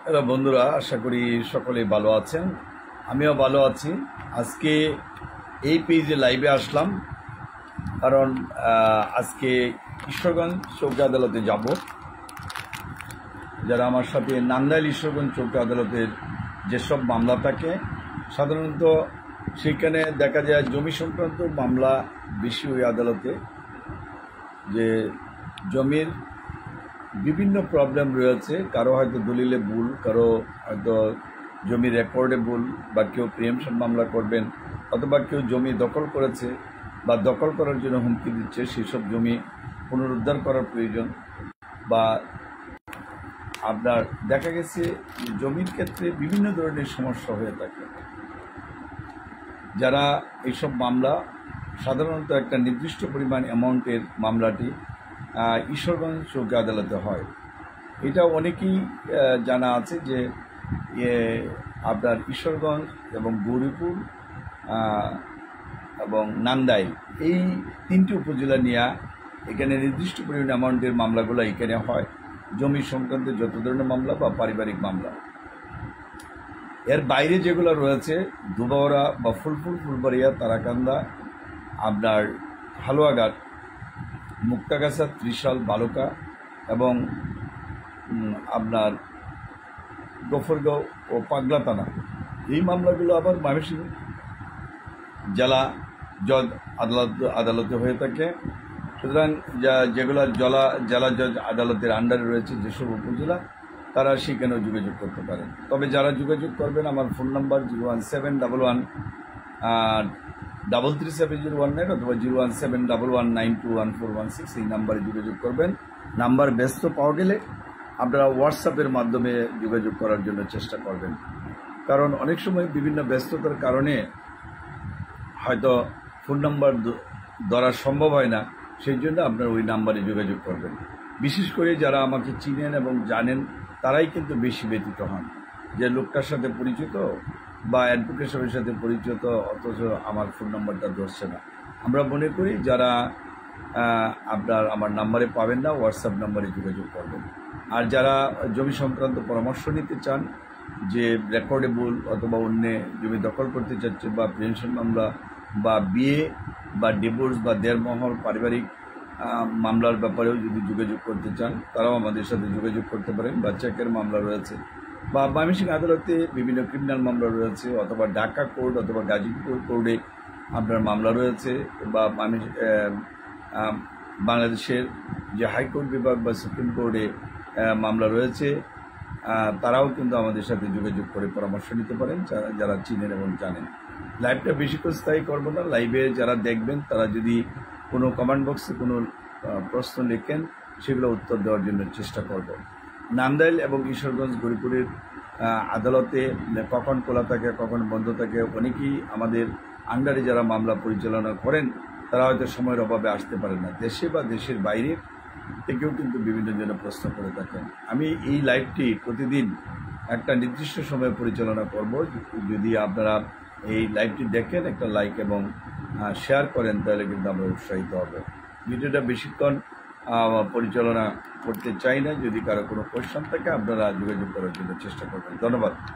Hello বন্ধুরা, আশা করি সকলেই ভালো আছেন। আমিও ভালো আছি। আজকে এই পেজে লাইভে আসলাম কারণ আজকে ঈশ্বরগঞ্জ চৌকি আদালতে যাব। যারা আমার সাথে নান্দাইল ঈশ্বরগঞ্জ চৌকি আদালতের যেসব মামলা থাকে, সাধারণত সেখানে দেখা যায় জমি সংক্রান্ত মামলা বেশি ওই আদালতে, যে জমির বিভিন্ন প্রবলেম রয়েছে। কারো হয়তো দলিলে ভুল, কারো হয়তো জমি রেকর্ডে ভুল, বা কেউ প্রিএমশন মামলা করবেন, অথবা কেউ জমি দখল করেছে বা দখল করার জন্য হুমকি দিচ্ছে, সেসব জমি পুনরুদ্ধার করার প্রয়োজন। বা আপনার দেখা গেছে জমির ক্ষেত্রে বিভিন্ন ধরনের সমস্যা হয়ে থাকে। যারা এইসব মামলা সাধারণত একটা নির্দিষ্ট পরিমাণ অ্যামাউন্টের মামলাটি ঈশ্বরগঞ্জ চৌকি আদালতে হয়। এটা অনেকেই জানা আছে যে আপনার ঈশ্বরগঞ্জ এবং গৌরীপুর এবং নান্দাইল এই তিনটি উপজেলা নিয়ে এখানে নির্দিষ্ট পরিমাণ অ্যামাউন্টের মামলাগুলো এখানে হয়, জমি সংক্রান্ত যত ধরনের মামলা বা পারিবারিক মামলা। এর বাইরে যেগুলো রয়েছে দুবাওরা বা ফুলবাড়িয়া, তারাকান্দা, আপনার হালুয়াঘাট, মুক্তাগাছা, ত্রিশাল, বালুকা এবং আপনার গফরগাঁও ও পাগলা থানা, এই মামলাগুলো আবার ময়মনসিংহ জেলা জজ আদালতে হয়ে থাকে। সুতরাং যেগুলো জেলা জজ আদালতের আন্ডারে রয়েছে যেসব উপজেলা, তারা সেখানেও যোগাযোগ করতে পারেন। তবে যারা যোগাযোগ করবেন, আমার ফোন নাম্বার 01711337019 অথবা 01711921416, এই নাম্বারে যোগাযোগ করবেন। নাম্বার ব্যস্ত পাওয়া গেলে আপনারা হোয়াটসঅ্যাপের মাধ্যমে যোগাযোগ করার জন্য চেষ্টা করবেন, কারণ অনেক সময় বিভিন্ন ব্যস্ততার কারণে হয়তো ফোন নাম্বার ধরা সম্ভব হয় না। সেই জন্য আপনারা ওই নাম্বারে যোগাযোগ করবেন। বিশেষ করে যারা আমাকে চিনেন এবং জানেন, তারাই কিন্তু বেশি ব্যতীত হন, যে লোকটার সাথে পরিচিত বা অ্যাডভোকেট সাহেবের সাথে পরিচিত, অথচ আমার ফোন নাম্বারটা ধরছে না। আমরা মনে করি যারা আমার নাম্বারে পাবেন না, হোয়াটসঅ্যাপ নাম্বারে যোগাযোগ করবেন। আর যারা জমি সংক্রান্ত পরামর্শ নিতে চান, যে রেকর্ডেবল অথবা অন্য জমি দখল করতে চাচ্ছে, বা পেনশন মামলা বা বিয়ে বা ডিভোর্স বা দেড়মহর পারিবারিক মামলার ব্যাপারেও যদি যোগাযোগ করতে চান, তারাও আমাদের সাথে যোগাযোগ করতে পারেন। বা চেকের মামলা রয়েছে, বা ময়মনসিংহ আদালতে বিভিন্ন ক্রিমিনাল মামলা রয়েছে, অথবা ঢাকা কোর্ট অথবা গাজীপুর কোর্টে আপনার মামলা রয়েছে, বা বাংলাদেশের যে হাইকোর্ট বিভাগ বা সুপ্রিম কোর্টে মামলা রয়েছে, তারাও কিন্তু আমাদের সাথে যোগাযোগ করে পরামর্শ নিতে পারেন, যারা চিনেন এবং জানেন। লাইভটা বেশিক্ষণ স্থায়ী করবো না। লাইভে যারা দেখবেন, তারা যদি কোনো কমেন্ট বক্সে কোনো প্রশ্ন লেখেন, সেগুলো উত্তর দেওয়ার জন্য চেষ্টা করব। নান্দাইল এবং ঈশ্বরগঞ্জ গৌরীপুরের আদালতে কখন খোলা থাকে, কখন বন্ধ থাকে, অনেকেই আমাদের আন্ডারে যারা মামলা পরিচালনা করেন, তারা হয়তো সময়ের অভাবে আসতে পারেন না। দেশে বা দেশের বাইরে থেকেও কিন্তু বিভিন্ন জনে প্রশ্ন করে থাকেন। আমি এই লাইভটি প্রতিদিন একটা নির্দিষ্ট সময়ে পরিচালনা করব। যদি আপনারা এই লাইভটি দেখেন, একটা লাইক এবং শেয়ার করেন, তাহলে কিন্তু আমরা উৎসাহিত হব। ভিডিওটা বেশিক্ষণ পরিচালনা করতে চাই না। যদি কারো কোনো কোয়েশ্চন থাকে, আপনারা যোগাযোগ করার জন্য চেষ্টা করবেন। ধন্যবাদ।